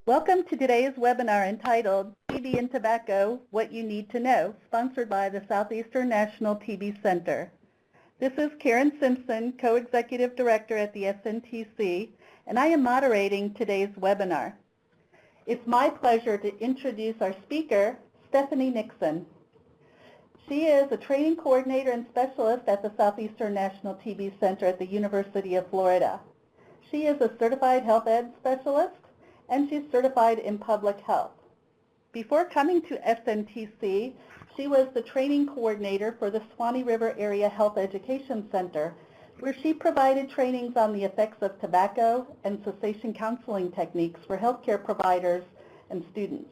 Welcome to today's webinar entitled TB and Tobacco, What You Need to Know, sponsored by the Southeastern National TB Center. This is Karen Simpson, Co-Executive Director at the SNTC, and I am moderating today's webinar. It's my pleasure to introduce our speaker, Stephanie Nixon. She is a training coordinator and specialist at the Southeastern National TB Center at the University of Florida. She is a certified health ed specialist, and she's certified in public health. Before coming to SNTC, she was the training coordinator for the Swanee River Area Health Education Center, where she provided trainings on the effects of tobacco and cessation counseling techniques for healthcare providers and students.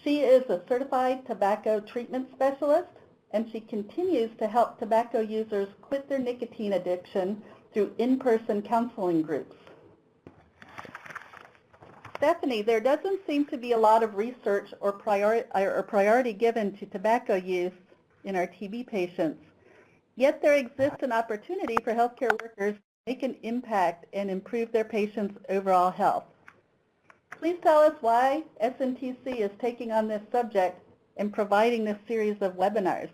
She is a certified tobacco treatment specialist, and she continues to help tobacco users quit their nicotine addiction through in-person counseling groups. Stephanie, there doesn't seem to be a lot of research or priority given to tobacco use in our TB patients. Yet there exists an opportunity for healthcare workers to make an impact and improve their patients' overall health. Please tell us why SNTC is taking on this subject and providing this series of webinars.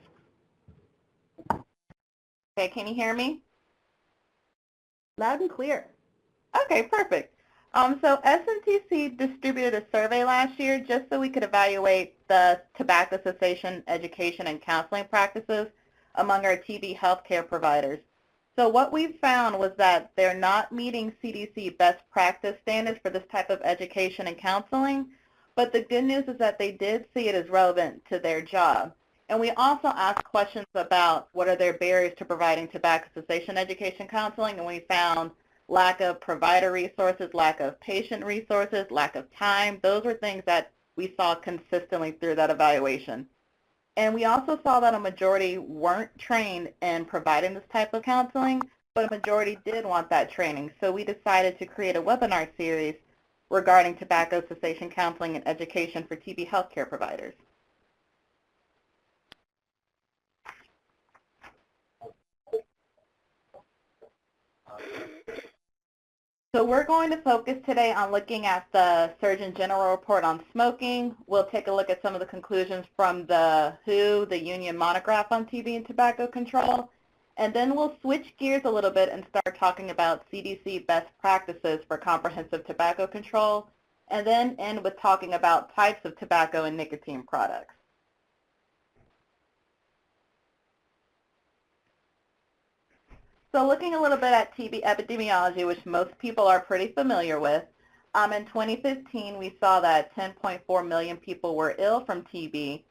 Okay, can you hear me? Loud and clear. Okay, perfect. So SNTC distributed a survey last year just so we could evaluate the tobacco cessation education and counseling practices among our TB healthcare providers. So what we found was that they're not meeting CDC best practice standards for this type of education and counseling, but the good news is that they did see it as relevant to their job. And we also asked questions about what are their barriers to providing tobacco cessation education counseling, and we found lack of provider resources, lack of patient resources, lack of time. Those were things that we saw consistently through that evaluation. And we also saw that a majority weren't trained in providing this type of counseling, but a majority did want that training. So we decided to create a webinar series regarding tobacco cessation counseling and education for TB healthcare providers. So we're going to focus today on looking at the Surgeon General report on smoking. We'll take a look at some of the conclusions from the WHO, the Union monograph on TB and tobacco control, and then we'll switch gears a little bit and start talking about CDC best practices for comprehensive tobacco control, and then end with talking about types of tobacco and nicotine products. So looking a little bit at TB epidemiology, which most people are pretty familiar with, in 2015 we saw that 10.4 million people were ill from TB,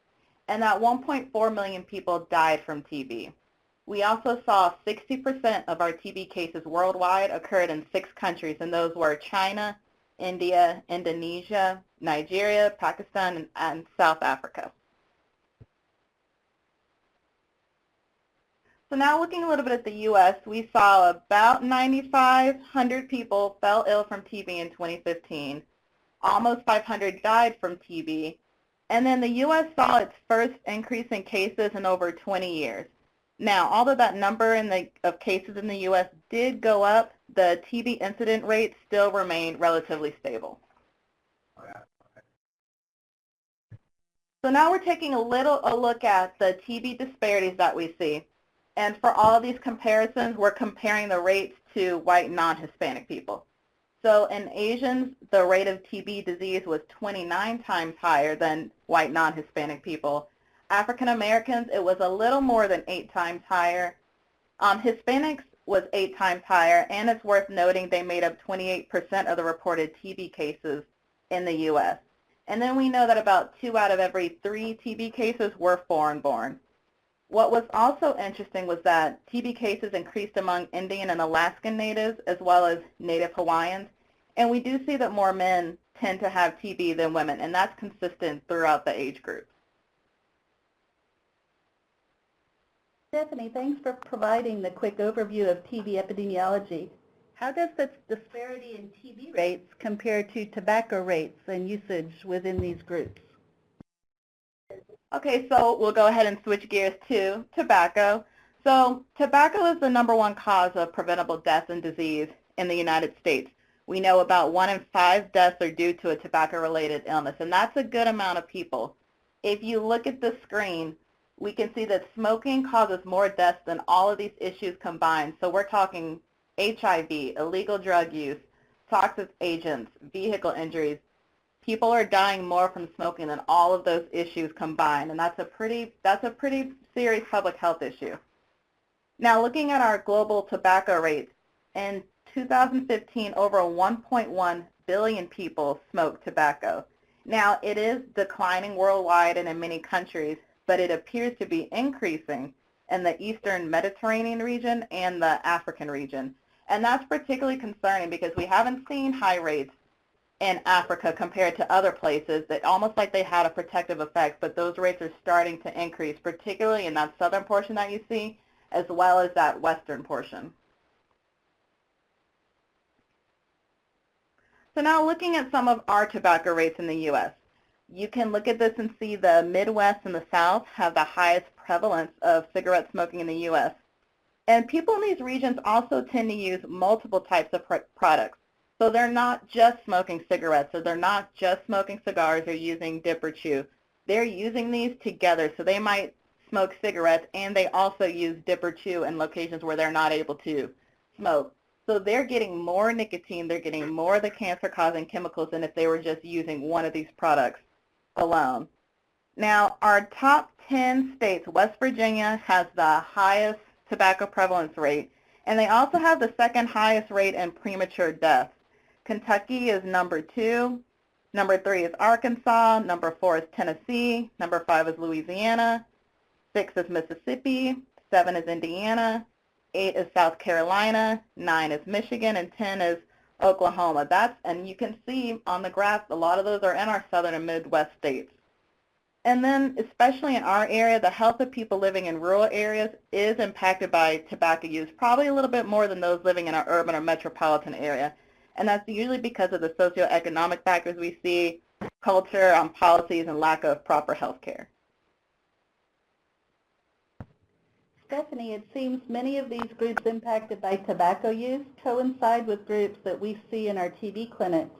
and that 1.4 million people died from TB. We also saw 60% of our TB cases worldwide occurred in 6 countries, and those were China, India, Indonesia, Nigeria, Pakistan, and South Africa. So now looking a little bit at the U.S., we saw about 9,500 people fell ill from TB in 2015. Almost 500 died from TB. And then the U.S. saw its first increase in cases in over 20 years. Now, although that number of cases in the U.S. did go up, the TB incident rate still remained relatively stable. So now we're taking a look at the TB disparities that we see. And for all of these comparisons, we're comparing the rates to white non-Hispanic people. So in Asians, the rate of TB disease was 29 times higher than white non-Hispanic people. African Americans, it was a little more than 8 times higher. Hispanics was 8 times higher, and it's worth noting they made up 28% of the reported TB cases in the U.S. And then we know that about 2 out of every 3 TB cases were foreign-born. What was also interesting was that TB cases increased among Indian and Alaskan natives as well as Native Hawaiians, and we do see that more men tend to have TB than women, and that's consistent throughout the age groups. Stephanie, thanks for providing the quick overview of TB epidemiology. How does the disparity in TB rates compare to tobacco rates and usage within these groups? Okay, so we'll go ahead and switch gears to tobacco. So tobacco is the #1 cause of preventable death and disease in the United States, We know about 1 in 5 deaths are due to a tobacco-related illness, and that's a good amount of people. If you look at the screen, we can see that smoking causes more deaths than all of these issues combined. So we're talking HIV, illegal drug use, toxic agents, vehicle injuries. People are dying more from smoking than all of those issues combined, and that's a pretty serious public health issue. Now, looking at our global tobacco rates, in 2015, over 1.1 billion people smoked tobacco. Now, it is declining worldwide and in many countries, but it appears to be increasing in the Eastern Mediterranean region and the African region. And that's particularly concerning because we haven't seen high rates in Africa compared to other places that almost like they had a protective effect, but those rates are starting to increase, particularly in that southern portion that you see, as well as that western portion. So now looking at some of our tobacco rates in the U.S., you can look at this and see the Midwest and the South have the highest prevalence of cigarette smoking in the U.S. And people in these regions also tend to use multiple types of products. So they're not just smoking cigarettes, so they're not just smoking cigars or using dip or chew. They're using these together, so they might smoke cigarettes and they also use dip or chew in locations where they're not able to smoke. So they're getting more nicotine, they're getting more of the cancer-causing chemicals than if they were just using one of these products alone. Now, our top 10 states, West Virginia has the highest tobacco prevalence rate, and they also have the second highest rate in premature death. Kentucky is number 2, number 3 is Arkansas, number 4 is Tennessee, number 5 is Louisiana, 6 is Mississippi, 7 is Indiana, 8 is South Carolina, 9 is Michigan, and 10 is Oklahoma. And you can see on the graph, a lot of those are in our southern and Midwest states. And then, especially in our area, the health of people living in rural areas is impacted by tobacco use, probably a little bit more than those living in our urban or metropolitan area. And that's usually because of the socioeconomic factors we see, culture, policies, and lack of proper health care. Stephanie, it seems many of these groups impacted by tobacco use coincide with groups that we see in our TB clinics.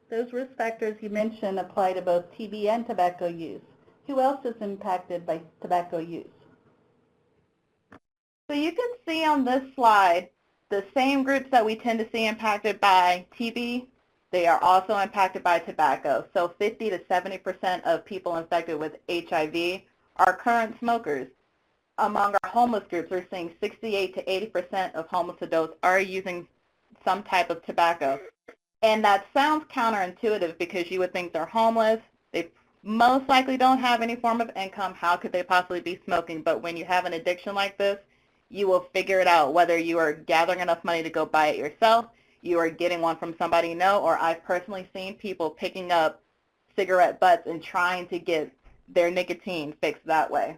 Those risk factors you mentioned apply to both TB and tobacco use. Who else is impacted by tobacco use? So you can see on this slide the same groups that we tend to see impacted by TB, they are also impacted by tobacco. So 50 to 70% of people infected with HIV are current smokers. Among our homeless groups, we're seeing 68 to 80% of homeless adults are using some type of tobacco. And that sounds counterintuitive because you would think they're homeless, they most likely don't have any form of income, how could they possibly be smoking? But when you have an addiction like this, you will figure it out, whether you are gathering enough money to go buy it yourself, you are getting one from somebody you know, or I've personally seen people picking up cigarette butts and trying to get their nicotine fixed that way.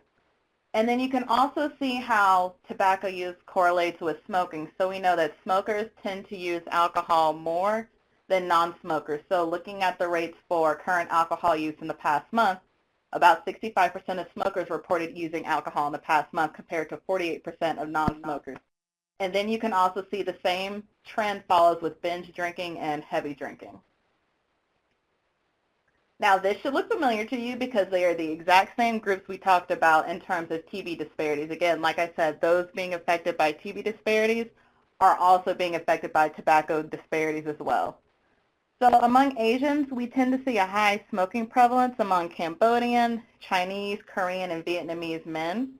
And then you can also see how tobacco use correlates with smoking. So we know that smokers tend to use alcohol more than non-smokers. So looking at the rates for current alcohol use in the past month, about 65% of smokers reported using alcohol in the past month compared to 48% of non-smokers. And then you can also see the same trend follows with binge drinking and heavy drinking. Now, this should look familiar to you because they are the exact same groups we talked about in terms of TB disparities. Again, like I said, those being affected by TB disparities are also being affected by tobacco disparities as well. So among Asians, we tend to see a high smoking prevalence among Cambodian, Chinese, Korean, and Vietnamese men.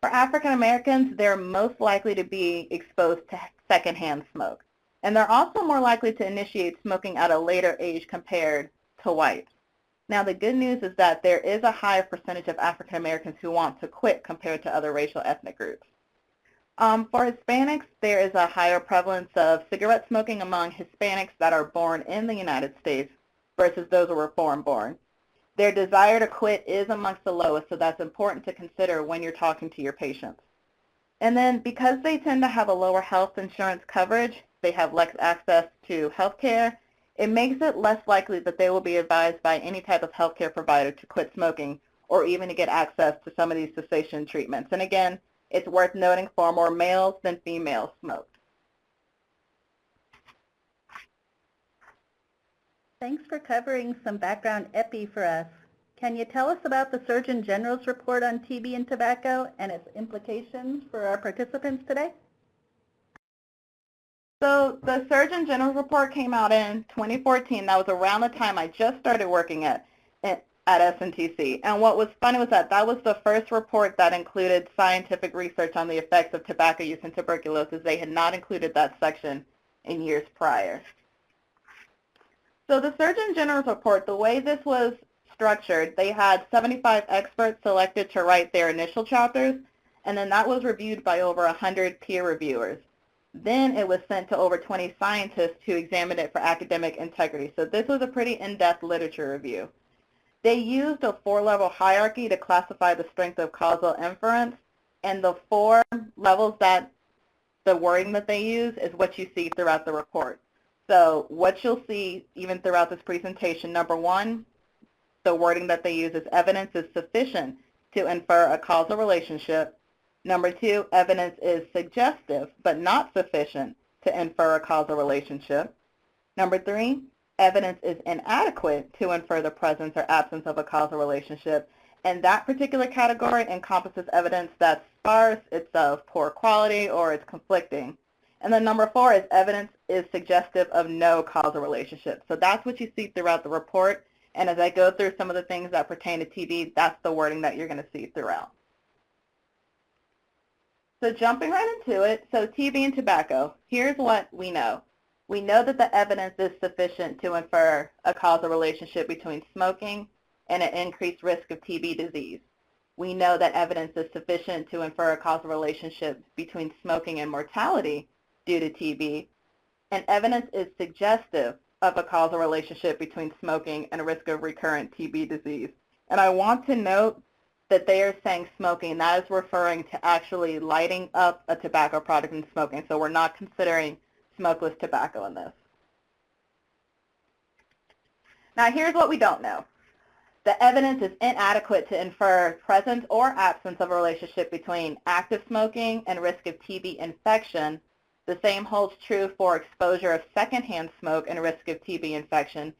For African Americans, they're most likely to be exposed to secondhand smoke. And they're also more likely to initiate smoking at a later age compared to whites. Now, the good news is that there is a higher percentage of African Americans who want to quit compared to other racial ethnic groups. For Hispanics, there is a higher prevalence of cigarette smoking among Hispanics that are born in the United States versus those who were foreign-born. Their desire to quit is amongst the lowest, so that's important to consider when you're talking to your patients. And then because they tend to have a lower health insurance coverage, they have less access to health care, it makes it less likely that they will be advised by any type of healthcare provider to quit smoking or even to get access to some of these cessation treatments. And again, it's worth noting far more males than females smoked. Thanks for covering some background epi for us. Can you tell us about the Surgeon General's report on TB and tobacco and its implications for our participants today? So the Surgeon General's report came out in 2014. That was around the time I just started working at SNTC. And what was funny was that was the first report that included scientific research on the effects of tobacco use in tuberculosis. They had not included that section in years prior. So the Surgeon General's report, the way this was structured, they had 75 experts selected to write their initial chapters, and then that was reviewed by over 100 peer reviewers. Then it was sent to over 20 scientists who examined it for academic integrity. So this was a pretty in-depth literature review. They used a 4-level hierarchy to classify the strength of causal inference, and the 4 levels that the wording that they use is what you see throughout the report. So what you'll see even throughout this presentation, number 1, the wording that they use is evidence is sufficient to infer a causal relationship. Number 2, evidence is suggestive but not sufficient to infer a causal relationship. Number 3, evidence is inadequate to infer the presence or absence of a causal relationship. And that particular category encompasses evidence that's sparse, it's of poor quality, or it's conflicting. And then number 4 is evidence is suggestive of no causal relationship. So that's what you see throughout the report. And as I go through some of the things that pertain to TB, that's the wording that you're going to see throughout. So jumping right into it, so TB and tobacco, here's what we know. We know that the evidence is sufficient to infer a causal relationship between smoking and an increased risk of TB disease. We know that evidence is sufficient to infer a causal relationship between smoking and mortality due to TB, and evidence is suggestive of a causal relationship between smoking and a risk of recurrent TB disease. And I want to note that they are saying smoking, that is referring to actually lighting up a tobacco product and smoking, so we're not considering smokeless tobacco in this. Now here's what we don't know. The evidence is inadequate to infer presence or absence of a relationship between active smoking and risk of TB infection. The same holds true for exposure of secondhand smoke and risk of TB infection.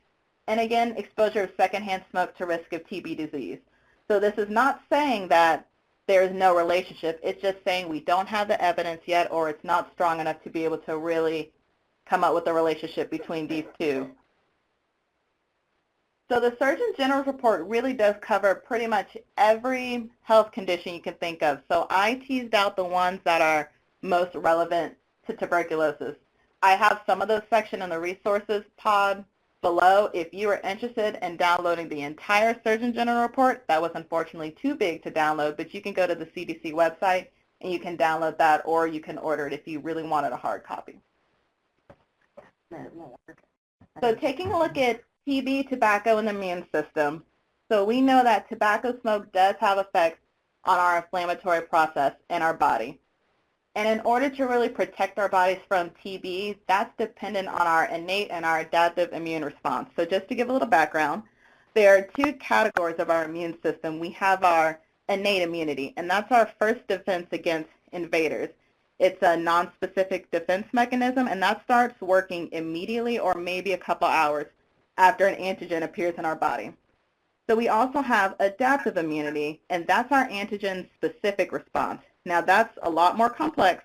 And again, exposure of secondhand smoke to risk of TB disease. So this is not saying that there is no relationship. It's just saying we don't have the evidence yet, or it's not strong enough to be able to really come up with a relationship between these two. So the Surgeon General's report really does cover pretty much every health condition you can think of. So I teased out the ones that are most relevant to tuberculosis. I have some of those sections in the resources pod below. If you are interested in downloading the entire Surgeon General report, that was unfortunately too big to download, but you can go to the CDC website and you can download that, or you can order it if you really wanted a hard copy. So taking a look at TB, tobacco, and the immune system. So we know that tobacco smoke does have effects on our inflammatory process in our body. And in order to really protect our bodies from TB, that's dependent on our innate and our adaptive immune response. So just to give a little background, there are 2 categories of our immune system. We have our innate immunity, and that's our first defense against invaders. It's a nonspecific defense mechanism, and that starts working immediately or maybe a couple hours after an antigen appears in our body. So we also have adaptive immunity, and that's our antigen-specific response. Now that's a lot more complex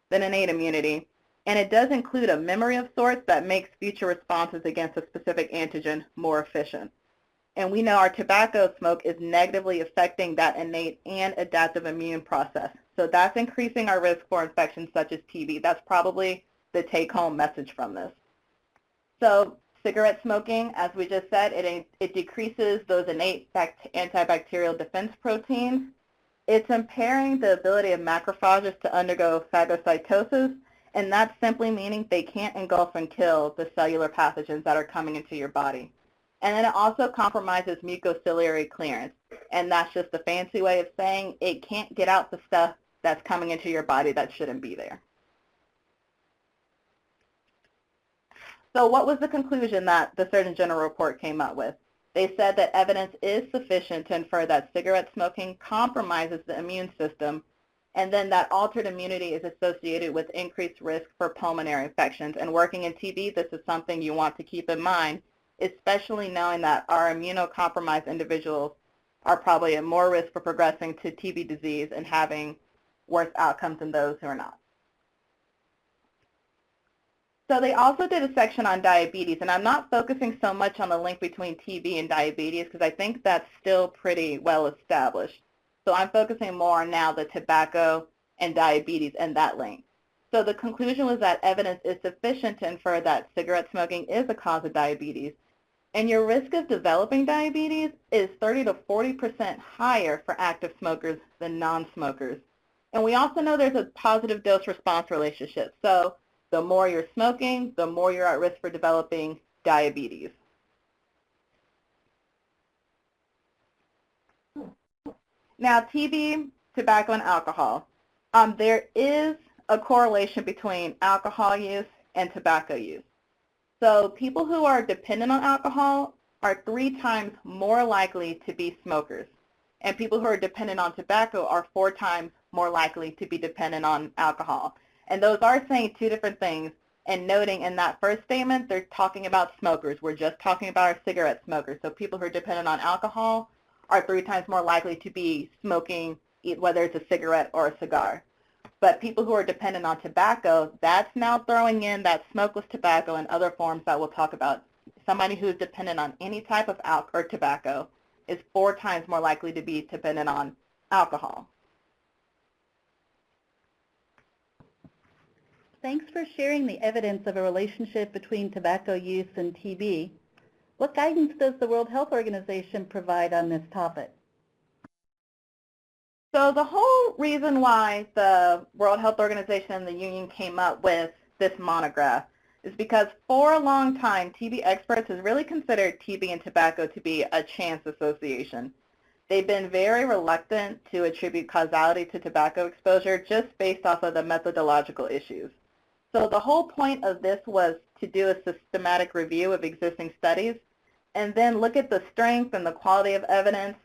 than innate immunity, and it does include a memory of sorts that makes future responses against a specific antigen more efficient. And we know our tobacco smoke is negatively affecting that innate and adaptive immune process. So that's increasing our risk for infections such as TB. That's probably the take-home message from this. So cigarette smoking, as we just said, it decreases those innate antibacterial defense proteins. It's impairing the ability of macrophages to undergo phagocytosis, and that's simply meaning they can't engulf and kill the cellular pathogens that are coming into your body. And then it also compromises mucociliary clearance, and that's just a fancy way of saying it can't get out the stuff that's coming into your body that shouldn't be there. So what was the conclusion that the Surgeon General report came up with? They said that evidence is sufficient to infer that cigarette smoking compromises the immune system, and then that altered immunity is associated with increased risk for pulmonary infections. And working in TB, this is something you want to keep in mind especially knowing that our immunocompromised individuals are probably at more risk for progressing to TB disease and having worse outcomes than those who are not. So they also did a section on diabetes, and I'm not focusing so much on the link between TB and diabetes because I think that's still pretty well established. So I'm focusing more on now the tobacco and diabetes and that link. So the conclusion was that evidence is sufficient to infer that cigarette smoking is a cause of diabetes, and your risk of developing diabetes is 30 to 40% higher for active smokers than non-smokers. And we also know there's a positive dose-response relationship. So the more you're smoking, the more you're at risk for developing diabetes. Now, TB, tobacco, and alcohol. There is a correlation between alcohol use and tobacco use. So people who are dependent on alcohol are 3 times more likely to be smokers. And people who are dependent on tobacco are 4 times more likely to be dependent on alcohol. And those are saying 2 different things. And noting in that first statement, they're talking about smokers. We're just talking about our cigarette smokers. So people who are dependent on alcohol are 3 times more likely to be smoking, whether it's a cigarette or a cigar. But people who are dependent on tobacco, that's now throwing in that smokeless tobacco and other forms that we'll talk about. Somebody who's dependent on any type of alcohol or tobacco is 4 times more likely to be dependent on alcohol. Thanks for sharing the evidence of a relationship between tobacco use and TB. What guidance does the World Health Organization provide on this topic? So the whole reason why the World Health Organization and the Union came up with this monograph is because for a long time, TB experts have really considered TB and tobacco to be a chance association. They've been very reluctant to attribute causality to tobacco exposure just based off of the methodological issues. So the whole point of this was to do a systematic review of existing studies and then look at the strength and the quality of evidence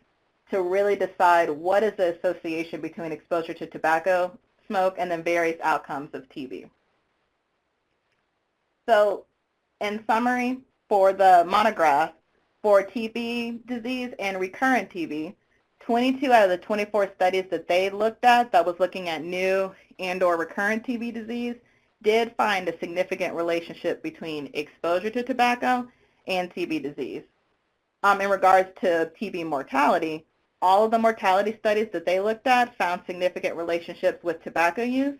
to really decide what is the association between exposure to tobacco smoke and then various outcomes of TB. So in summary, for the monograph, for TB disease and recurrent TB, 22 out of the 24 studies that they looked at that was looking at new and or recurrent TB disease did find a significant relationship between exposure to tobacco and TB disease. In regards to TB mortality, all of the mortality studies that they looked at found significant relationships with tobacco use.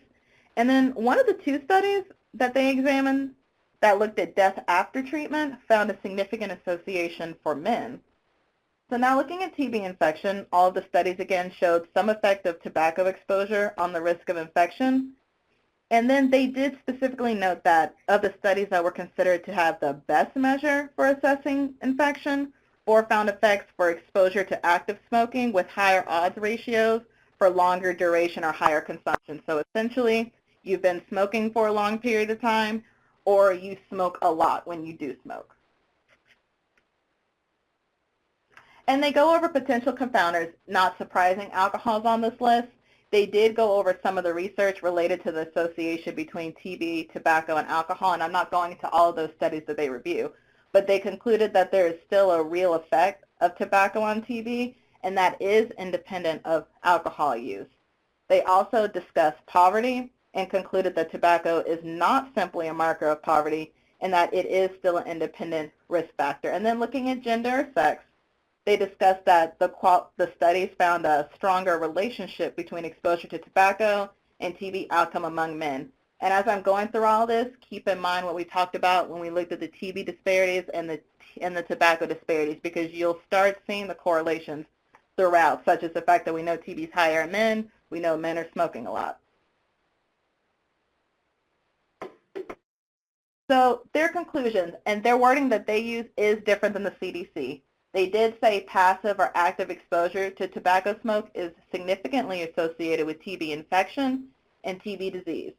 And then one of the 2 studies that they examined that looked at death after treatment found a significant association for men. So now looking at TB infection, all of the studies again showed some effect of tobacco exposure on the risk of infection. And then they did specifically note that of the studies that were considered to have the best measure for assessing infection, 4 found effects for exposure to active smoking with higher odds ratios for longer duration or higher consumption. So essentially, you've been smoking for a long period of time, or you smoke a lot when you do smoke. And they go over potential confounders. Not surprising, alcohol's on this list. They did go over some of the research related to the association between TB, tobacco, and alcohol, and I'm not going into all of those studies that they review, but they concluded that there is still a real effect of tobacco on TB, and that is independent of alcohol use. They also discussed poverty and concluded that tobacco is not simply a marker of poverty and that it is still an independent risk factor. And then looking at gender or sex, they discussed that the studies found a stronger relationship between exposure to tobacco and TB outcome among men. And as I'm going through all this, keep in mind what we talked about when we looked at the TB disparities and the tobacco disparities, because you'll start seeing the correlations throughout, such as the fact that we know TB is higher in men, we know men are smoking a lot. So their conclusions and their wording that they use is different than the CDC. They did say passive or active exposure to tobacco smoke is significantly associated with TB infection and TB disease,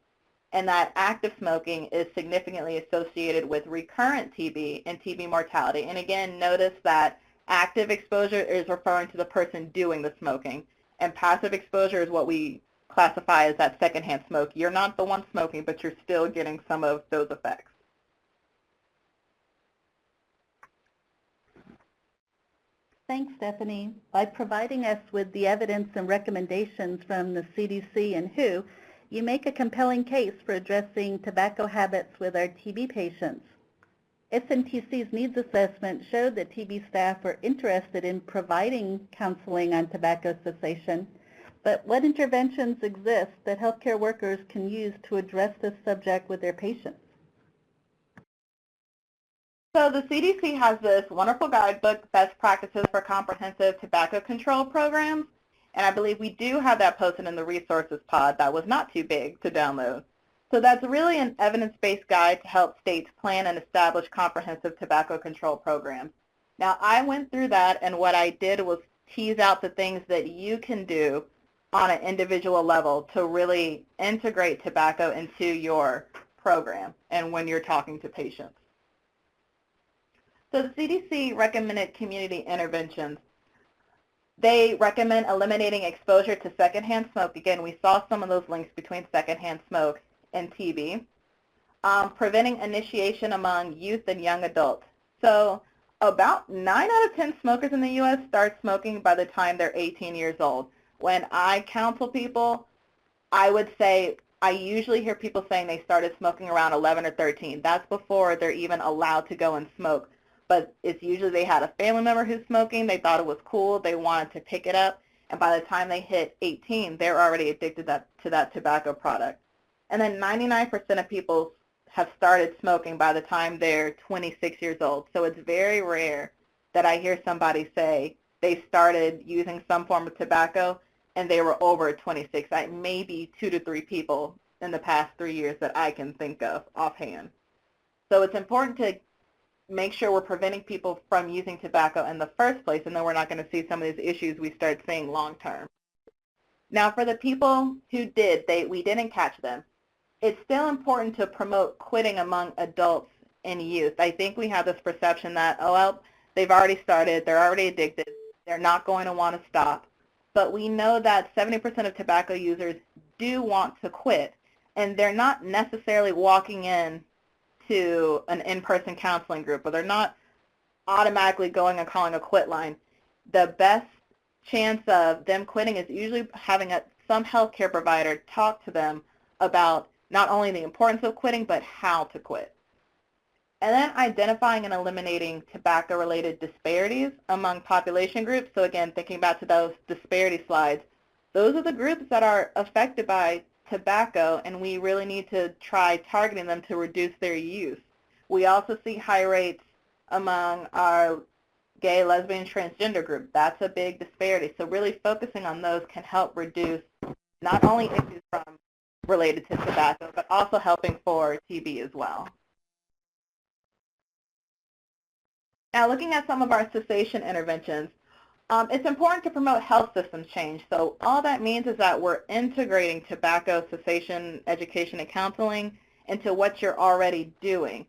and that active smoking is significantly associated with recurrent TB and TB mortality. And again, notice that active exposure is referring to the person doing the smoking, and passive exposure is what we classify as that secondhand smoke. You're not the one smoking, but you're still getting some of those effects. Thanks, Stephanie. By providing us with the evidence and recommendations from the CDC and WHO, you make a compelling case for addressing tobacco habits with our TB patients. SNTC's needs assessment showed that TB staff were interested in providing counseling on tobacco cessation, but what interventions exist that healthcare workers can use to address this subject with their patients? So the CDC has this wonderful guidebook, Best Practices for Comprehensive Tobacco Control Programs, and I believe we do have that posted in the resources pod that was not too big to download. So that's really an evidence-based guide to help states plan and establish comprehensive tobacco control programs. Now, I went through that, and what I did was tease out the things that you can do on an individual level to really integrate tobacco into your program and when you're talking to patients. So the CDC recommended community interventions. They recommend eliminating exposure to secondhand smoke. Again, we saw some of those links between secondhand smoke and TB. Preventing initiation among youth and young adults. So about 9 out of 10 smokers in the U.S. start smoking by the time they're 18 years old. When I counsel people, I would say I usually hear people saying they started smoking around 11 or 13. That's before they're even allowed to go and smoke. But it's usually they had a family member who's smoking, they thought it was cool, they wanted to pick it up, and by the time they hit 18, they're already addicted to that tobacco product. And then 99% of people have started smoking by the time they're 26 years old. So it's very rare that I hear somebody say they started using some form of tobacco and they were over 26. Maybe 2 to 3 people in the past 3 years that I can think of offhand. So it's important to make sure we're preventing people from using tobacco in the first place, and then we're not going to see some of these issues we start seeing long term. Now, for the people who we didn't catch them, it's still important to promote quitting among adults and youth. I think we have this perception that, oh, well, they've already started, they're already addicted, they're not going to want to stop. But we know that 70% of tobacco users do want to quit, and they're not necessarily walking in to an in-person counseling group, or they're not automatically going and calling a quit line. The best chance of them quitting is usually having some healthcare provider talk to them about not only the importance of quitting, but how to quit. And then identifying and eliminating tobacco-related disparities among population groups. So again, thinking back to those disparity slides, those are the groups that are affected by tobacco, and we really need to try targeting them to reduce their use. We also see high rates among our gay, lesbian, transgender group. That's a big disparity. So really focusing on those can help reduce not only issues related to tobacco, but also helping for TB as well. Now, looking at some of our cessation interventions, it's important to promote health systems change. So all that means is that we're integrating tobacco cessation education and counseling into what you're already doing.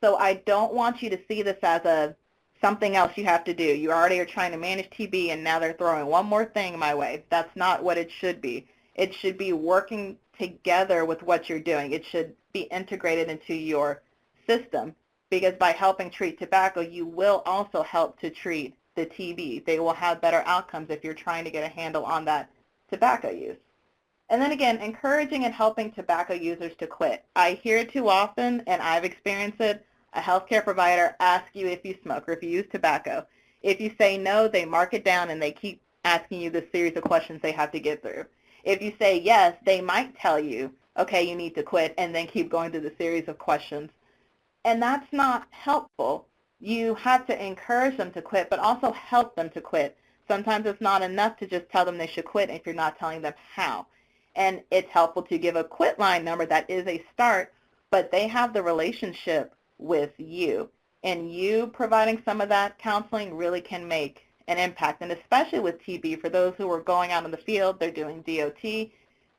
So I don't want you to see this as something else you have to do. You already are trying to manage TB, and now they're throwing one more thing my way. That's not what it should be. It should be working together with what you're doing. It should be integrated into your system, because by helping treat tobacco, you will also help to treat the TB. They will have better outcomes if you're trying to get a handle on that tobacco use. And then again, encouraging and helping tobacco users to quit. I hear it too often, and I've experienced it. A healthcare provider asks you if you smoke or if you use tobacco. If you say no, they mark it down and they keep asking you this series of questions they have to get through. If you say yes, they might tell you, okay, you need to quit, and then keep going through the series of questions. And that's not helpful. You have to encourage them to quit, but also help them to quit. Sometimes it's not enough to just tell them they should quit if you're not telling them how. And it's helpful to give a quit line number that is a start, but they have the relationship with you. And you providing some of that counseling really can make an impact. And especially with TB, for those who are going out in the field, they're doing DOT,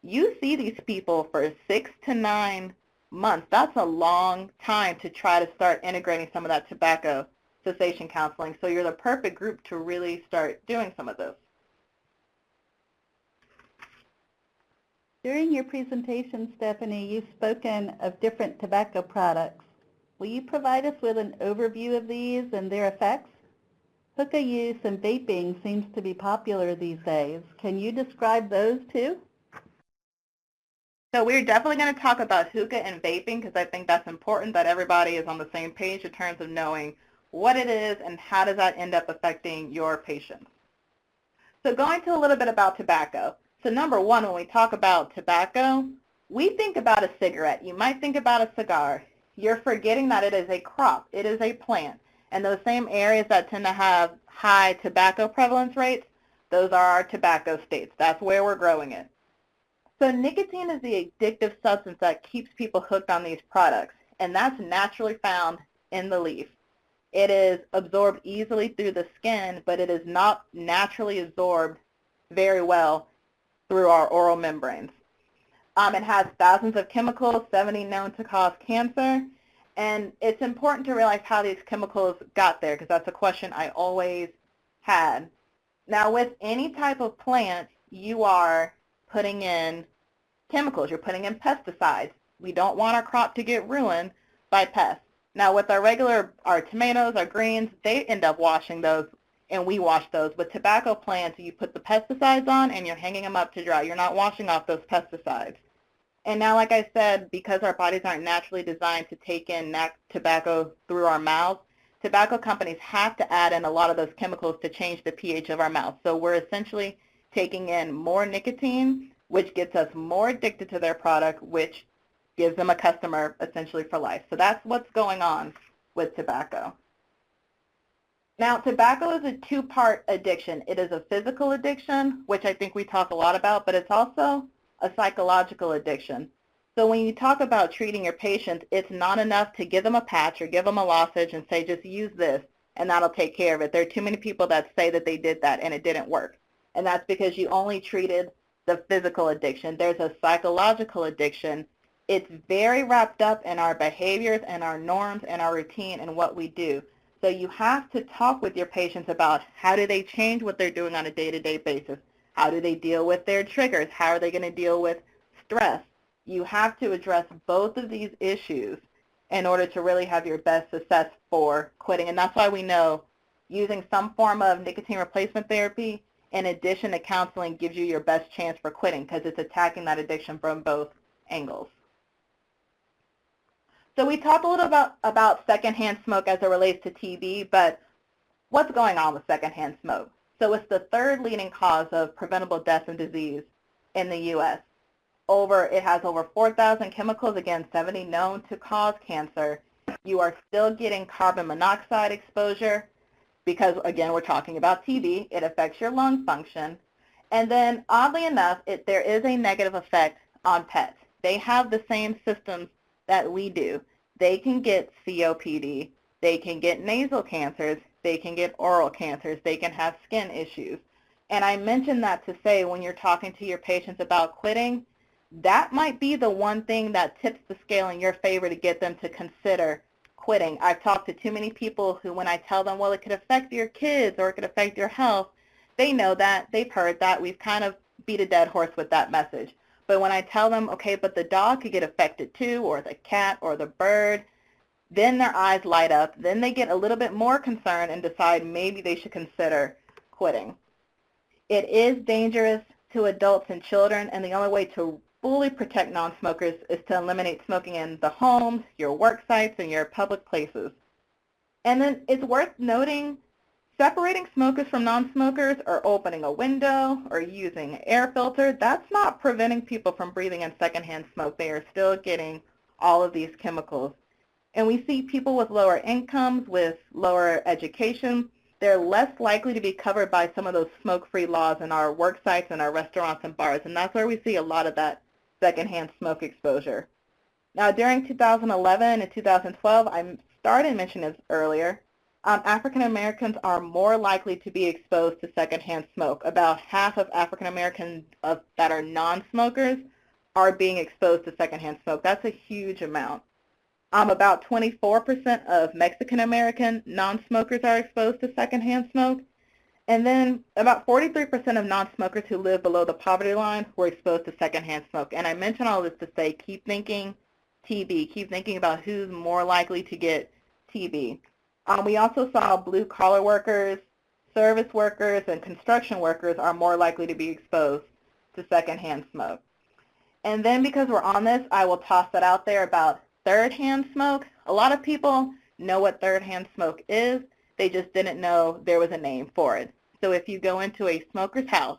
you see these people for 6 to 9 months. That's a long time to try to start integrating some of that tobacco cessation counseling. So you're the perfect group to really start doing some of this. During your presentation, Stephanie, you've spoken of different tobacco products. Will you provide us with an overview of these and their effects? Hookah use and vaping seems to be popular these days. Can you describe those too? So we're definitely going to talk about hookah and vaping because I think that's important that everybody is on the same page in terms of knowing what it is and how does that end up affecting your patients. So going to a little bit about tobacco. So number one, when we talk about tobacco, we think about a cigarette. You might think about a cigar. You're forgetting that it is a crop. It is a plant. And those same areas that tend to have high tobacco prevalence rates, those are our tobacco states. That's where we're growing it. So nicotine is the addictive substance that keeps people hooked on these products, and that's naturally found in the leaf. It is absorbed easily through the skin, but it is not naturally absorbed very well through our oral membranes. It has thousands of chemicals, 70 known to cause cancer, and it's important to realize how these chemicals got there because that's a question I always had. Now, with any type of plant, you are putting in chemicals. You're putting in pesticides. We don't want our crop to get ruined by pests. Now, with our tomatoes, our greens, they end up washing those, and we wash those. With tobacco plants, you put the pesticides on, and you're hanging them up to dry. You're not washing off those pesticides. And now, like I said, because our bodies aren't naturally designed to take in tobacco through our mouths, tobacco companies have to add in a lot of those chemicals to change the pH of our mouth. So we're essentially taking in more nicotine, which gets us more addicted to their product, which gives them a customer essentially for life. So that's what's going on with tobacco. Now, tobacco is a two-part addiction. It is a physical addiction, which I think we talk a lot about, but it's also a psychological addiction. So when you talk about treating your patients, it's not enough to give them a patch or give them a lozenge and say, just use this, and that'll take care of it. There are too many people that say that they did that and it didn't work. And that's because you only treated the physical addiction. There's a psychological addiction. It's very wrapped up in our behaviors and our norms and our routine and what we do. So you have to talk with your patients about how do they change what they're doing on a day-to-day basis. How do they deal with their triggers? How are they going to deal with stress? You have to address both of these issues in order to really have your best success for quitting. And that's why we know using some form of nicotine replacement therapy in addition to counseling gives you your best chance for quitting because it's attacking that addiction from both angles. So we talked a little about secondhand smoke as it relates to TB, but what's going on with secondhand smoke? So it's the third leading cause of preventable death and disease in the U.S. It has over 4,000 chemicals, again, 70 known to cause cancer. You are still getting carbon monoxide exposure because, again, we're talking about TB. It affects your lung function. And then, oddly enough, there is a negative effect on pets. They have the same systems that we do. They can get COPD. They can get nasal cancers. They can get oral cancers. They can have skin issues. And I mention that to say when you're talking to your patients about quitting, that might be the one thing that tips the scale in your favor to get them to consider quitting. I've talked to too many people who, when I tell them, well, it could affect your kids or it could affect your health, they know that. They've heard that. We've kind of beat a dead horse with that message. But when I tell them, okay, but the dog could get affected too, or the cat or the bird, then their eyes light up. Then they get a little bit more concerned and decide maybe they should consider quitting. It is dangerous to adults and children, and the only way to fully protect non-smokers is to eliminate smoking in the homes, your work sites, and your public places. And then it's worth noting, separating smokers from non-smokers or opening a window or using an air filter, that's not preventing people from breathing in secondhand smoke. They are still getting all of these chemicals. And we see people with lower incomes, with lower education, they're less likely to be covered by some of those smoke-free laws in our work sites and our restaurants and bars. And that's where we see a lot of that secondhand smoke exposure. Now, during 2011 and 2012, I started mentioning this earlier, African Americans are more likely to be exposed to secondhand smoke. About half of African Americans that are non-smokers are being exposed to secondhand smoke. That's a huge amount. About 24% of Mexican American non-smokers are exposed to secondhand smoke. And then about 43% of non-smokers who live below the poverty line were exposed to secondhand smoke. And I mention all this to say, keep thinking TB. Keep thinking about who's more likely to get TB. We also saw blue-collar workers service workers and construction workers are more likely to be exposed to secondhand smoke. And then because we're on this, I will toss that out there about third-hand smoke. A lot of people know what third-hand smoke is. They just didn't know there was a name for it. So if you go into a smoker's house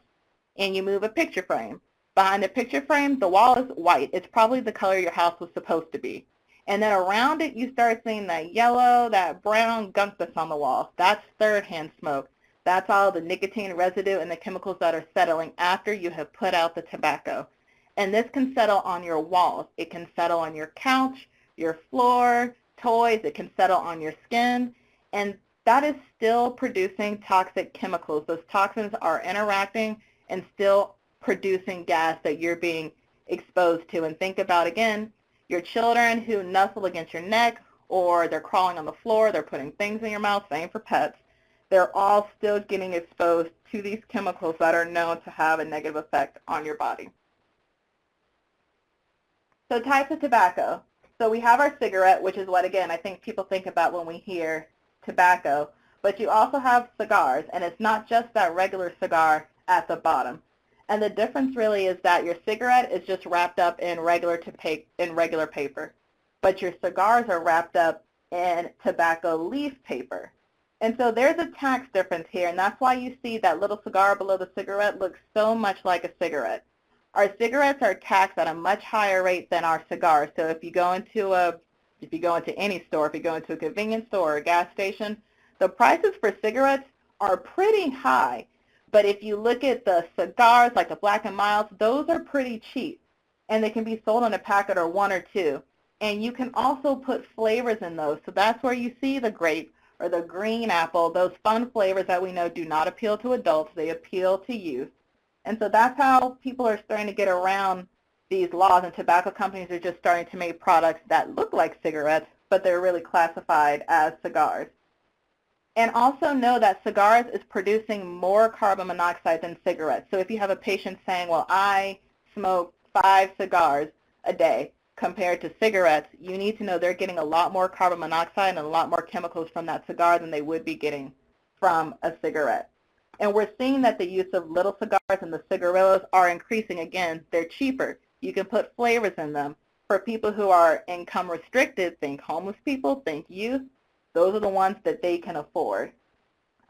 and you move a picture frame, behind the picture frame, the wall is white. It's probably the color your house was supposed to be. And then around it, you start seeing that yellow, that brown gunk that's on the wall. That's third-hand smoke. That's all the nicotine residue and the chemicals that are settling after you have put out the tobacco. And this can settle on your walls. It can settle on your couch, your floor, toys. It can settle on your skin. And that is still producing toxic chemicals. Those toxins are interacting and still producing gas that you're being exposed to. And think about, again, your children who nuzzle against your neck, or they're crawling on the floor, they're putting things in your mouth, same for pets. They're all still getting exposed to these chemicals that are known to have a negative effect on your body. So types of tobacco. So we have our cigarette, which is what, again, I think people think about when we hear tobacco. But you also have cigars, and it's not just that regular cigar at the bottom. And the difference really is that your cigarette is just wrapped up in regular paper, but your cigars are wrapped up in tobacco leaf paper. And so there's a tax difference here, and that's why you see that little cigar below the cigarette looks so much like a cigarette. Our cigarettes are taxed at a much higher rate than our cigars. So if you go into any store, if you go into a convenience store or a gas station, the prices for cigarettes are pretty high. But if you look at the cigars, like the Black & Milds, those are pretty cheap, and they can be sold in a packet or one or two. And you can also put flavors in those. So that's where you see the grape or the green apple, those fun flavors that we know do not appeal to adults. They appeal to youth. And so that's how people are starting to get around these laws, and tobacco companies are just starting to make products that look like cigarettes, but they're really classified as cigars. And also know that cigars is producing more carbon monoxide than cigarettes. So if you have a patient saying, well, I smoke 5 cigars a day compared to cigarettes, you need to know they're getting a lot more carbon monoxide and a lot more chemicals from that cigar than they would be getting from a cigarette. And we're seeing that the use of little cigars and the cigarillos are increasing. Again, they're cheaper. You can put flavors in them. For people who are income restricted, think homeless people, think youth, those are the ones that they can afford.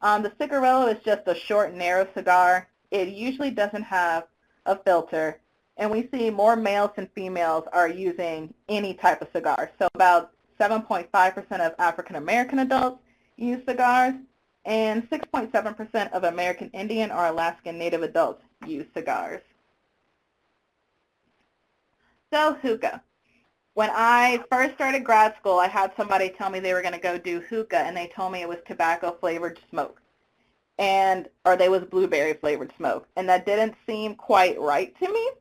The cigarillo is just a short, narrow cigar. It usually doesn't have a filter, and we see more males than females are using any type of cigar. So about 7.5% of African American adults use cigars, and 6.7% of American Indian or Alaskan Native adults use cigars. So hookah. When I first started grad school, I had somebody tell me they were going to go do hookah, and they told me it was tobacco-flavored smoke, or they was blueberry-flavored smoke, and that didn't seem quite right to me,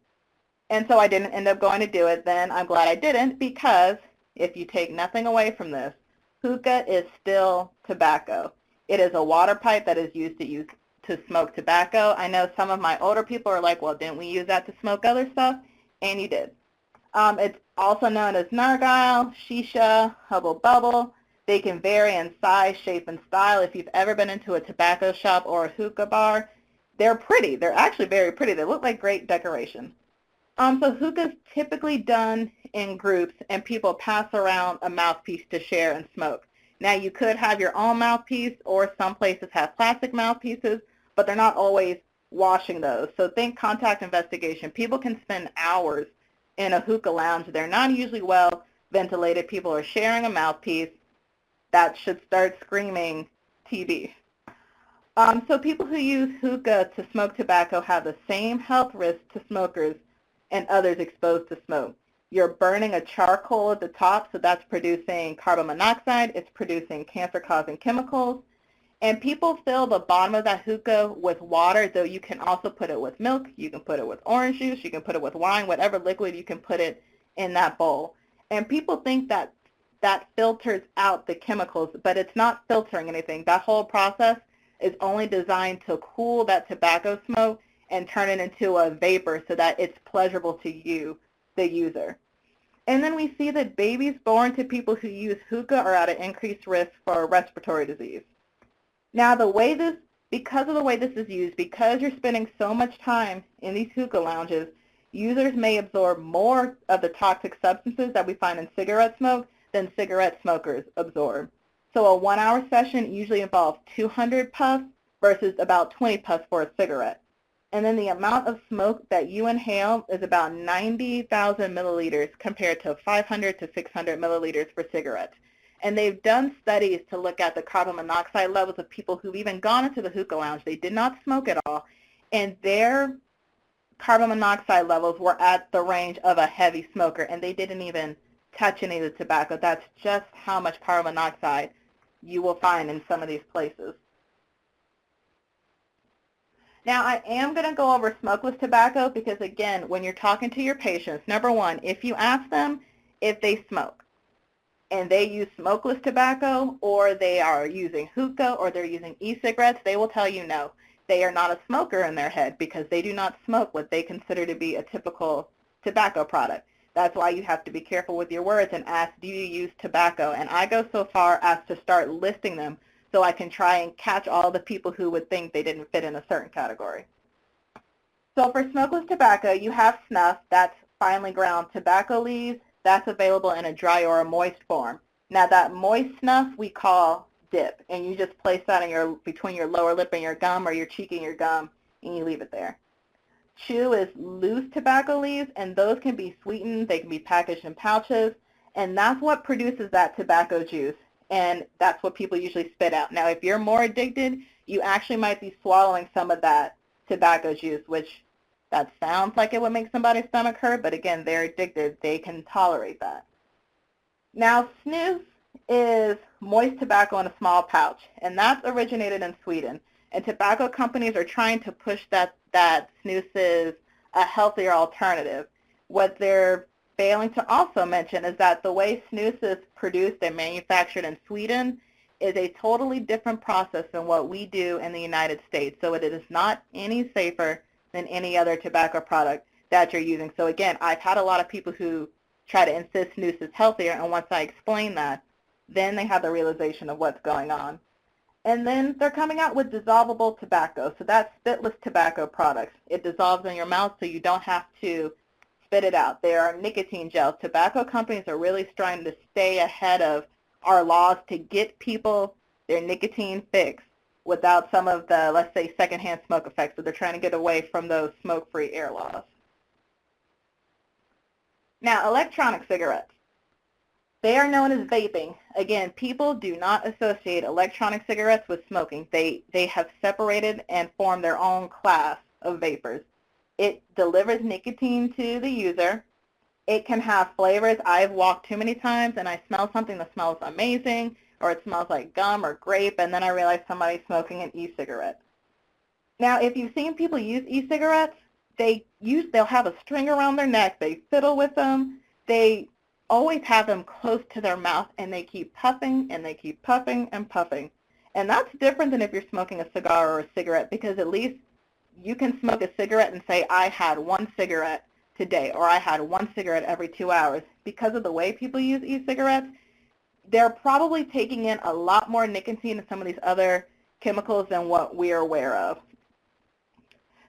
and so I didn't end up going to do it. Then I'm glad I didn't, because if you take nothing away from this, hookah is still tobacco. It is a water pipe that is used to smoke tobacco. I know some of my older people are like, well, didn't we use that to smoke other stuff? And you did. It's also known as nargile, shisha, hubble bubble. They can vary in size, shape, and style. If you've ever been into a tobacco shop or a hookah bar, they're pretty. They're actually very pretty. They look like great decoration. So hookah is typically done in groups, and people pass around a mouthpiece to share and smoke. Now, you could have your own mouthpiece, or some places have plastic mouthpieces, but they're not always washing those. So think contact investigation. People can spend hours in a hookah lounge. They're not usually well ventilated. People are sharing a mouthpiece. That should start screaming TB. So people who use hookah to smoke tobacco have the same health risks to smokers and others exposed to smoke. You're burning a charcoal at the top, so that's producing carbon monoxide. It's producing cancer-causing chemicals. And people fill the bottom of that hookah with water, though you can also put it with milk. You can put it with orange juice. You can put it with wine, whatever liquid, you can put it in that bowl. And people think that that filters out the chemicals, but it's not filtering anything. That whole process is only designed to cool that tobacco smoke and turn it into a vapor so that it's pleasurable to you, the user. And then we see that babies born to people who use hookah are at an increased risk for respiratory disease. Now, the way this because of the way this is used, because you're spending so much time in these hookah lounges, users may absorb more of the toxic substances that we find in cigarette smoke than cigarette smokers absorb. So a 1-hour session usually involves 200 puffs versus about 20 puffs for a cigarette. And then the amount of smoke that you inhale is about 90,000 milliliters compared to 500 to 600 milliliters for cigarettes. And they've done studies to look at the carbon monoxide levels of people who've even gone into the hookah lounge. They did not smoke at all, and their carbon monoxide levels were at the range of a heavy smoker, and they didn't even touch any of the tobacco. That's just how much carbon monoxide you will find in some of these places. Now, I am going to go over smokeless tobacco because, again, when you're talking to your patients, number one, if you ask them if they smoke and they use smokeless tobacco or they are using hookah or they're using e-cigarettes, they will tell you no. They are not a smoker in their head because they do not smoke what they consider to be a typical tobacco product. That's why you have to be careful with your words and ask, do you use tobacco? And I go so far as to start listing them so I can try and catch all the people who would think they didn't fit in a certain category. So for smokeless tobacco, you have snuff, that's finely ground tobacco leaves, that's available in a dry or a moist form. Now that moist snuff we call dip, and you just place that in between your lower lip and your gum or your cheek and your gum, and you leave it there. Chew is loose tobacco leaves, and those can be sweetened, they can be packaged in pouches, and that's what produces that tobacco juice. And that's what people usually spit out. Now, if you're more addicted, you actually might be swallowing some of that tobacco juice, which that sounds like it would make somebody's stomach hurt, but again, they're addicted. They can tolerate that. Now, snus is moist tobacco in a small pouch, and that's originated in Sweden. And tobacco companies are trying to push that snus is a healthier alternative. What they're failing to also mention is that the way snus is produced and manufactured in Sweden is a totally different process than what we do in the United States. So it is not any safer than any other tobacco product that you're using. So again, I've had a lot of people who try to insist snus is healthier, and once I explain that, then they have the realization of what's going on. And then they're coming out with dissolvable tobacco. So that's spitless tobacco products. It dissolves in your mouth so you don't have to spit it out. There are nicotine gels. Tobacco companies are really trying to stay ahead of our laws to get people their nicotine fix without some of the, let's say, secondhand smoke effects. So they're trying to get away from those smoke-free air laws. Now, electronic cigarettes. They are known as vaping. Again, people do not associate electronic cigarettes with smoking. They have separated and formed their own class of vapors. It delivers nicotine to the user. It can have flavors. I've walked too many times and I smell something that smells amazing, or it smells like gum or grape, and then I realize somebody's smoking an e-cigarette. Now, if you've seen people use e-cigarettes, they'll have a string around their neck. They fiddle with them. They always have them close to their mouth, and they keep puffing and they keep puffing and puffing. And that's different than if you're smoking a cigar or a cigarette, because at least you can smoke a cigarette and say, I had one cigarette today, or I had one cigarette every 2 hours. Because of the way people use e-cigarettes, they're probably taking in a lot more nicotine and some of these other chemicals than what we're aware of.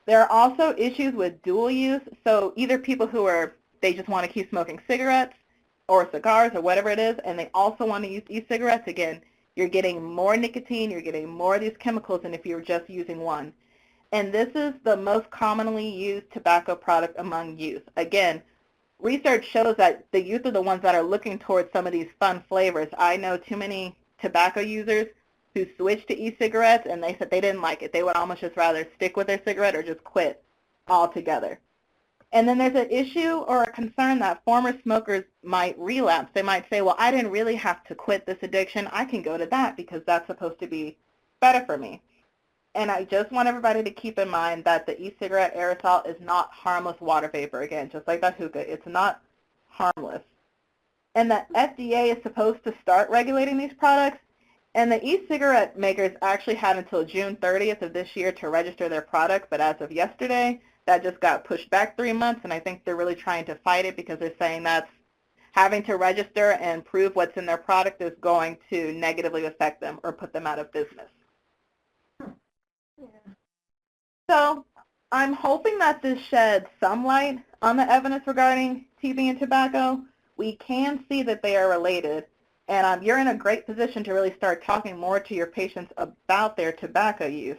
There are also issues with dual use. So either people who they just want to keep smoking cigarettes or cigars or whatever it is, and they also want to use e-cigarettes. Again, you're getting more nicotine, you're getting more of these chemicals than if you were just using one. And this is the most commonly used tobacco product among youth. Again, research shows that the youth are the ones that are looking towards some of these fun flavors. I know too many tobacco users who switched to e-cigarettes, and they said they didn't like it. They would almost just rather stick with their cigarette or just quit altogether. And then there's an issue or a concern that former smokers might relapse. They might say, well, I didn't really have to quit this addiction. I can go to that because that's supposed to be better for me. And I just want everybody to keep in mind that the e-cigarette aerosol is not harmless water vapor. Again, just like that hookah, it's not harmless. And the FDA is supposed to start regulating these products, and the e-cigarette makers actually had until June 30th of this year to register their product, but as of yesterday, that just got pushed back 3 months, and I think they're really trying to fight it because they're saying that's having to register and prove what's in their product is going to negatively affect them or put them out of business. So I'm hoping that this sheds some light on the evidence regarding TB and tobacco. We can see that they are related, and you're in a great position to really start talking more to your patients about their tobacco use.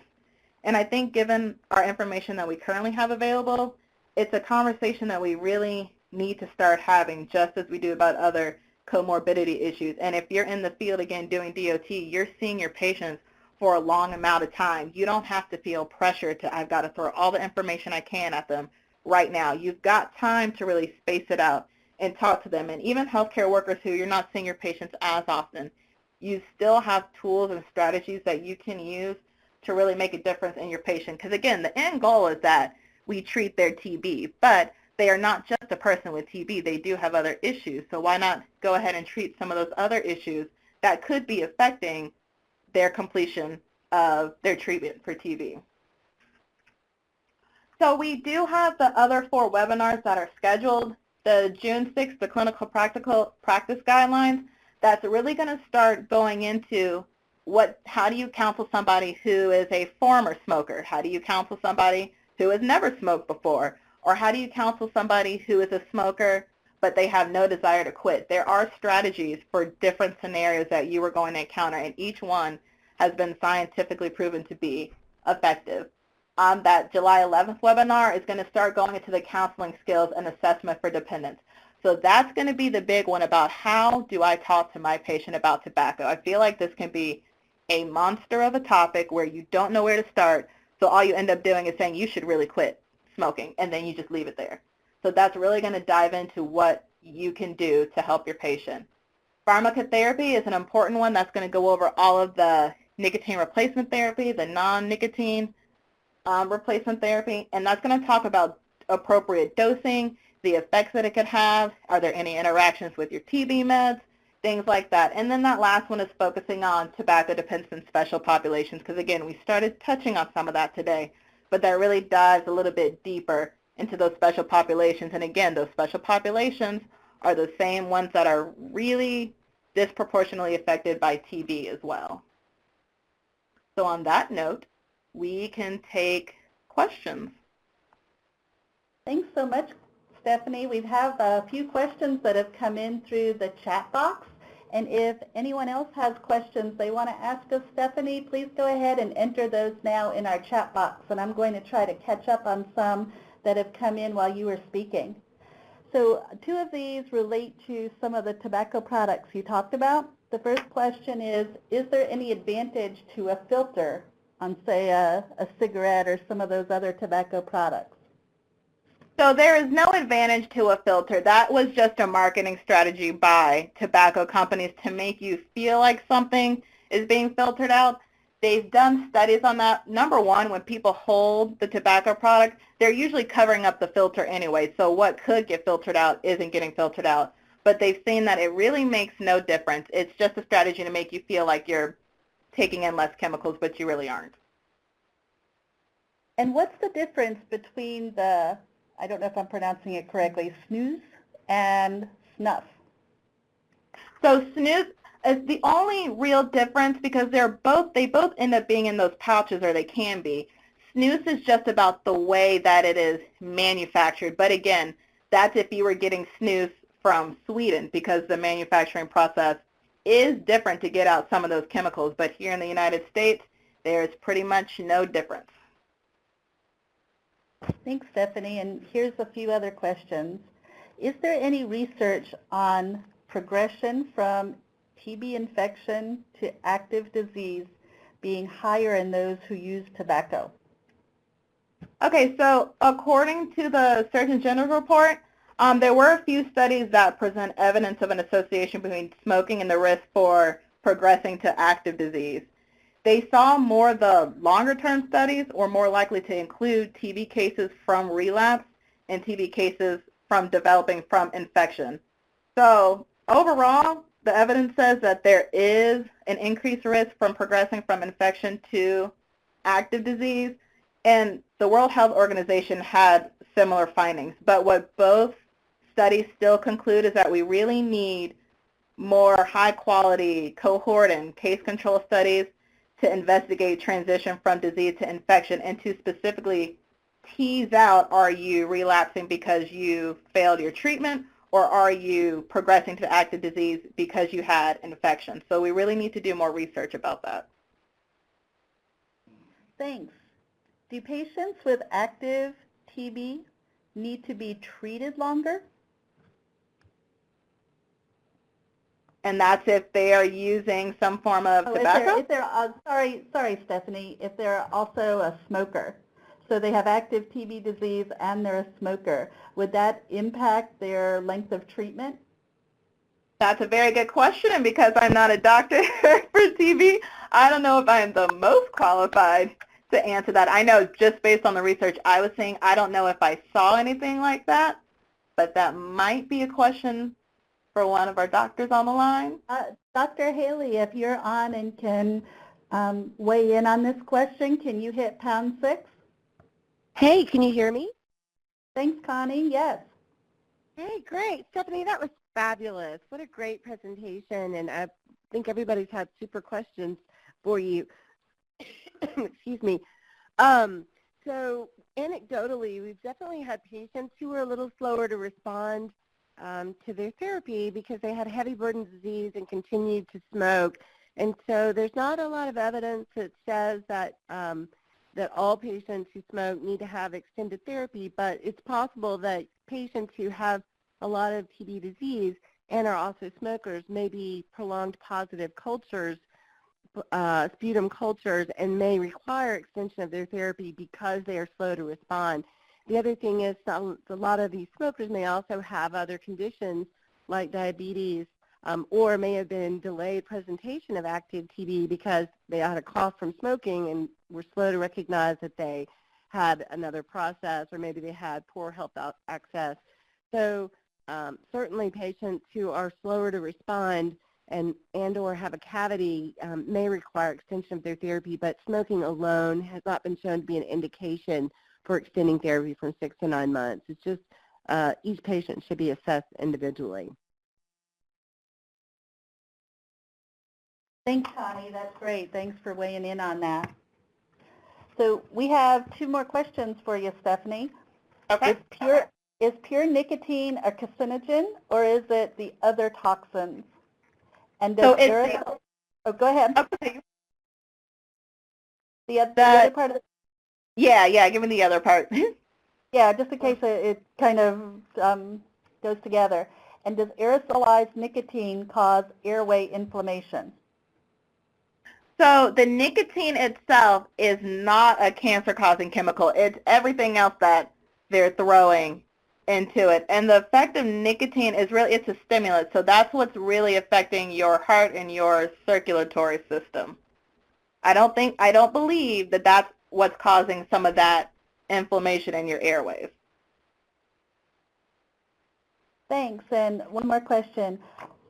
And I think given our information that we currently have available, it's a conversation that we really need to start having, just as we do about other comorbidity issues. And if you're in the field, again, doing DOT, you're seeing your patients for a long amount of time. You don't have to feel pressure to, I've got to throw all the information I can at them right now. You've got time to really space it out and talk to them. And even healthcare workers who you're not seeing your patients as often, you still have tools and strategies that you can use to really make a difference in your patient. Because again, the end goal is that we treat their TB, but they are not just a person with TB. They do have other issues. So why not go ahead and treat some of those other issues that could be affecting their completion of their treatment for TB. So we do have the other 4 webinars that are scheduled. The June 6th, the Clinical Practice Guidelines, that's really going to start going into how do you counsel somebody who is a former smoker? How do you counsel somebody who has never smoked before? Or how do you counsel somebody who is a smoker but they have no desire to quit? There are strategies for different scenarios that you are going to encounter, and each one has been scientifically proven to be effective. That July 11th webinar is going to start going into the counseling skills and assessment for dependence. So that's going to be the big one about how do I talk to my patient about tobacco. I feel like this can be a monster of a topic where you don't know where to start, so all you end up doing is saying you should really quit smoking, and then you just leave it there. So that's really going to dive into what you can do to help your patient. Pharmacotherapy is an important one. That's going to go over all of the nicotine replacement therapy, the non-nicotine replacement therapy, and that's going to talk about appropriate dosing, the effects that it could have, are there any interactions with your TB meds, things like that. And then that last one is focusing on tobacco dependence in special populations, because again, we started touching on some of that today, but that really dives a little bit deeper into those special populations. And again, those special populations are the same ones that are really disproportionately affected by TB as well. So on that note, we can take questions. Thanks so much, Stephanie. We have a few questions that have come in through the chat box. And if anyone else has questions they want to ask of Stephanie, please go ahead and enter those now in our chat box. And I'm going to try to catch up on some that have come in while you were speaking. So 2 of these relate to some of the tobacco products you talked about. The first question is there any advantage to a filter on, say, a cigarette or some of those other tobacco products? So there is no advantage to a filter. That was just a marketing strategy by tobacco companies to make you feel like something is being filtered out. They've done studies on that. Number one, when people hold the tobacco product, they're usually covering up the filter anyway, so what could get filtered out isn't getting filtered out. But they've seen that it really makes no difference. It's just a strategy to make you feel like you're taking in less chemicals, but you really aren't. And what's the difference between the, I don't know if I'm pronouncing it correctly, snus and snuff? So snus is the only real difference because they both end up being in those pouches, or they can be. Snus is just about the way that it is manufactured. But again, that's if you were getting snus from Sweden, because the manufacturing process is different to get out some of those chemicals. But here in the United States, there's pretty much no difference. Thanks, Stephanie. And here's a few other questions. Is there any research on progression from TB infection to active disease being higher in those who use tobacco? Okay, so according to the Surgeon General's report, there were a few studies that present evidence of an association between smoking and the risk for progressing to active disease. They saw more of the longer-term studies were more likely to include TB cases from relapse and TB cases from developing from infection. So overall, the evidence says that there is an increased risk from progressing from infection to active disease, and the World Health Organization had similar findings. But what both studies still conclude is that we really need more high-quality cohort and case control studies to investigate transition from disease to infection and to specifically tease out, are you relapsing because you failed your treatment, or are you progressing to active disease because you had infection? So we really need to do more research about that. Thanks. Do patients with active TB need to be treated longer? And that's if they are using some form of tobacco? If they're sorry, Stephanie, if they're also a smoker. So they have active TB disease and they're a smoker. Would that impact their length of treatment? That's a very good question, and because I'm not a doctor for TB, I don't know if I am the most qualified to answer that. I know just based on the research I was seeing, I don't know if I saw anything like that, but that might be a question for one of our doctors on the line. Dr. Haley, if you're on and can weigh in on this question, can you hit #6? Hey, can you hear me? Thanks, Connie. Yes. Hey, great. Stephanie, that was fabulous. What a great presentation, and I think everybody's had super questions for you. Excuse me. So anecdotally, we've definitely had patients who were a little slower to respond to their therapy because they had heavy burden disease and continued to smoke. And so there's not a lot of evidence that says that that all patients who smoke need to have extended therapy, but it's possible that patients who have a lot of TB disease and are also smokers may be prolonged positive cultures, sputum cultures, and may require extension of their therapy because they are slow to respond. The other thing is a lot of these smokers may also have other conditions like diabetes, or may have been delayed presentation of active TB because they had a cough from smoking and were slow to recognize that they had another process, or maybe they had poor health access. So certainly patients who are slower to respond and or have a cavity may require extension of their therapy, but smoking alone has not been shown to be an indication for extending therapy from 6 to 9 months. It's just each patient should be assessed individually. Thanks, Connie. That's great. Thanks for weighing in on that. So we have 2 more questions for you, Stephanie. Okay. Is pure nicotine a carcinogen, or is it the other toxins? And does oh, go ahead. Okay. The other part of Yeah, give me the other part. Yeah, just in case it kind of goes together. And does aerosolized nicotine cause airway inflammation? So the nicotine itself is not a cancer-causing chemical. It's everything else that they're throwing into it. And the effect of nicotine is really, it's a stimulant. So that's what's really affecting your heart and your circulatory system. I don't believe that that's what's causing some of that inflammation in your airways. Thanks. And one more question.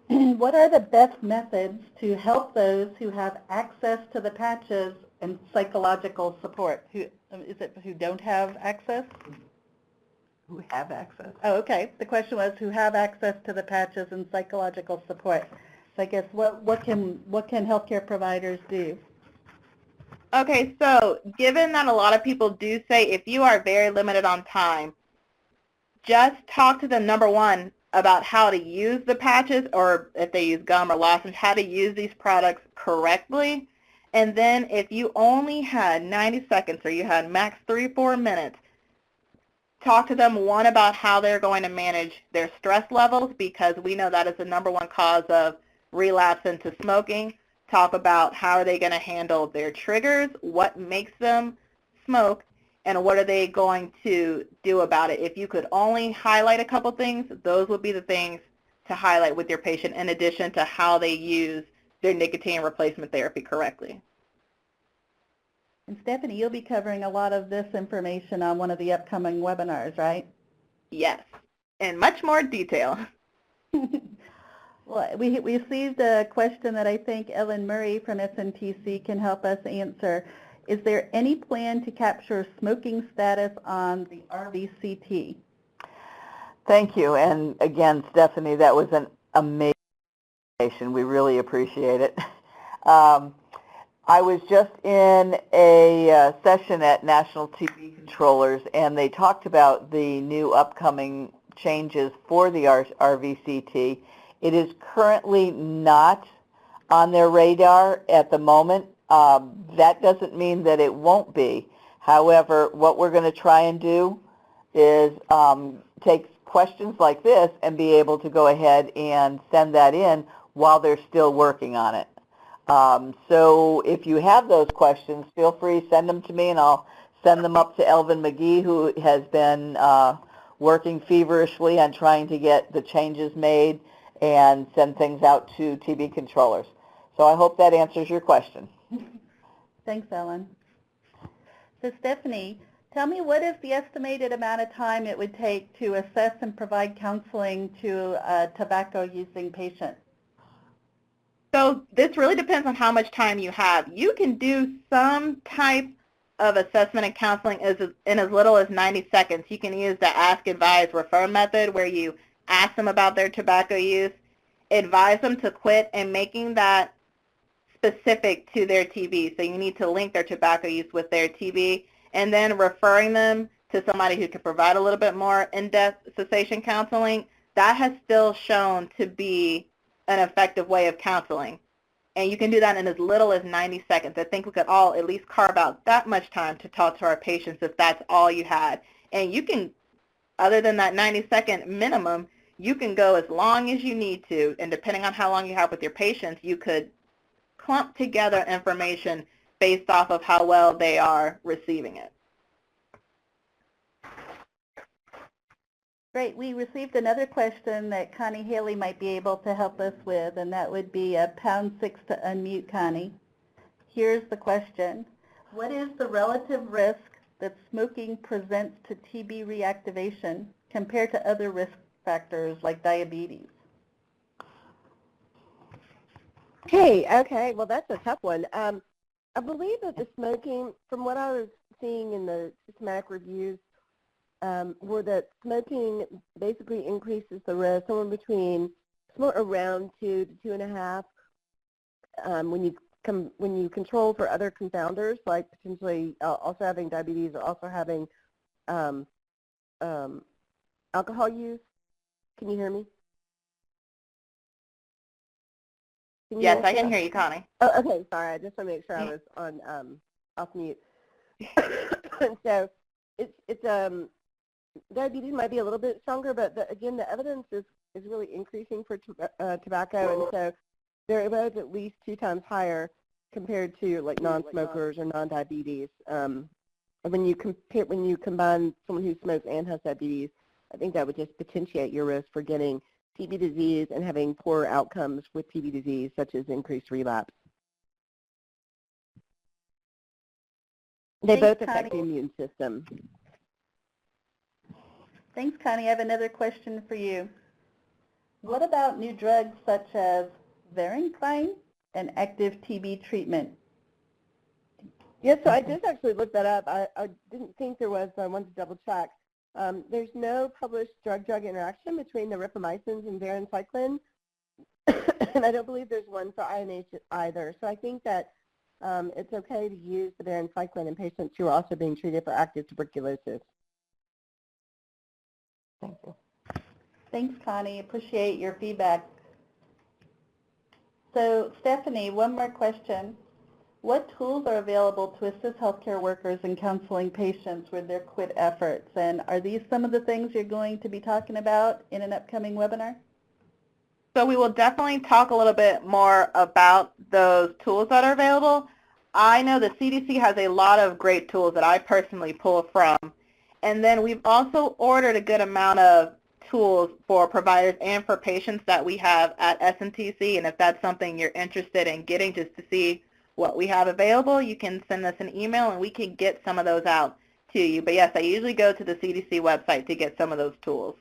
What are the best methods to help those who have access to the patches and psychological support? Who don't have access? Who have access. Oh, okay. The question was who have access to the patches and psychological support. So I guess what can healthcare providers do? Okay, so given that a lot of people do say if you are very limited on time, just talk to them, number one, about how to use the patches, or if they use gum or lozenge, how to use these products correctly. And then if you only had 90 seconds or you had max 3-4 minutes, talk to them, one, about how they're going to manage their stress levels, because we know that is the number one cause of relapse into smoking. Talk about how are they going to handle their triggers, what makes them smoke, and what are they going to do about it. If you could only highlight a couple things, those would be the things to highlight with your patient, in addition to how they use their nicotine replacement therapy correctly. And Stephanie, you'll be covering a lot of this information on one of the upcoming webinars, right? Yes, in much more detail. Well, we received a question that I think Ellen Murray from SNTC can help us answer. Is there any plan to capture smoking status on the RVCT? Thank you. And again, Stephanie, that was an amazing presentation. We really appreciate it. I was just in a session at National TB Controllers, and they talked about the new upcoming changes for the RVCT. It is currently not on their radar at the moment. That doesn't mean that it won't be. However, what we're going to try and do is take questions like this and be able to go ahead and send that in while they're still working on it. So if you have those questions, feel free to send them to me, and I'll send them up to Elvin McGee, who has been working feverishly on trying to get the changes made and send things out to TB controllers. So I hope that answers your question. Thanks, Ellen. So Stephanie, tell me, what is the estimated amount of time it would take to assess and provide counseling to a tobacco-using patient? So this really depends on how much time you have. You can do some type of assessment and counseling in as little as 90 seconds. You can use the ask, advise, refer method, where you ask them about their tobacco use, advise them to quit, and making that specific to their TB. So you need to link their tobacco use with their TB, and then referring them to somebody who can provide a little bit more in-depth cessation counseling. That has still shown to be an effective way of counseling. And you can do that in as little as 90 seconds. I think we could all at least carve out that much time to talk to our patients if that's all you had. And you can, other than that 90-second minimum, you can go as long as you need to, and depending on how long you have with your patients, you could clump together information based off of how well they are receiving it. Great. We received another question that Connie Haley might be able to help us with, and that would be a #6 to unmute Connie. Here's the question. What is the relative risk that smoking presents to TB reactivation compared to other risk factors like diabetes? Okay, well, that's a tough one. I believe that the smoking, from what I was seeing in the systematic reviews, were that smoking basically increases the risk somewhere between around 2 to 2.5 when you control for other confounders, like potentially also having diabetes or also having alcohol use. Can you hear me? Yes, I can hear you, Connie. Oh, okay, sorry. I just want to make sure I was on off mute. So it's diabetes might be a little bit stronger, but again, the evidence is really increasing for tobacco, and so they're about at least 2 times higher compared to like non-smokers or non-diabetes. When you combine someone who smokes and has diabetes, I think that would just potentiate your risk for getting TB disease and having poor outcomes with TB disease, such as increased relapse. They both affect the immune system. Thanks, Connie. I have another question for you. What about new drugs such as varenicline and active TB treatment? Yes, so I just actually looked that up. I didn't think there was, so I wanted to double check. There's no published drug-drug interaction between the rifamycins and varenicline, and I don't believe there's one for INH either. So I think that it's okay to use the varenicline in patients who are also being treated for active tuberculosis. Thank you. Thanks, Connie. Appreciate your feedback. So, Stephanie, one more question. What tools are available to assist healthcare workers in counseling patients with their quit efforts? And are these some of the things you're going to be talking about in an upcoming webinar? So we will definitely talk a little bit more about those tools that are available. I know the CDC has a lot of great tools that I personally pull from. And then we've also ordered a good amount of tools for providers and for patients that we have at SNTC. And if that's something you're interested in getting, just to see what we have available, you can send us an email and we can get some of those out to you. But yes, I usually go to the CDC website to get some of those tools.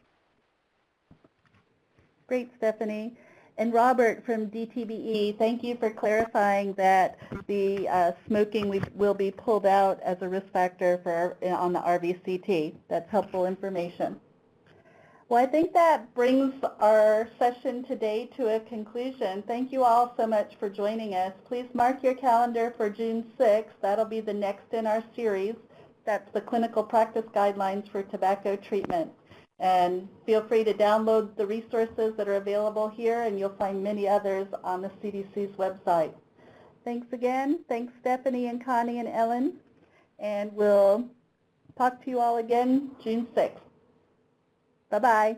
Great, Stephanie. And Robert from DTBE, thank you for clarifying that the smoking will be pulled out as a risk factor on the RVCT. That's helpful information. Well, I think that brings our session today to a conclusion. Thank you all so much for joining us. Please mark your calendar for June 6th. That'll be the next in our series. That's the Clinical Practice Guidelines for Tobacco Treatment. And feel free to download the resources that are available here, and you'll find many others on the CDC's website. Thanks again. Thanks, Stephanie and Connie and Ellen. And we'll talk to you all again June 6th. Bye-bye.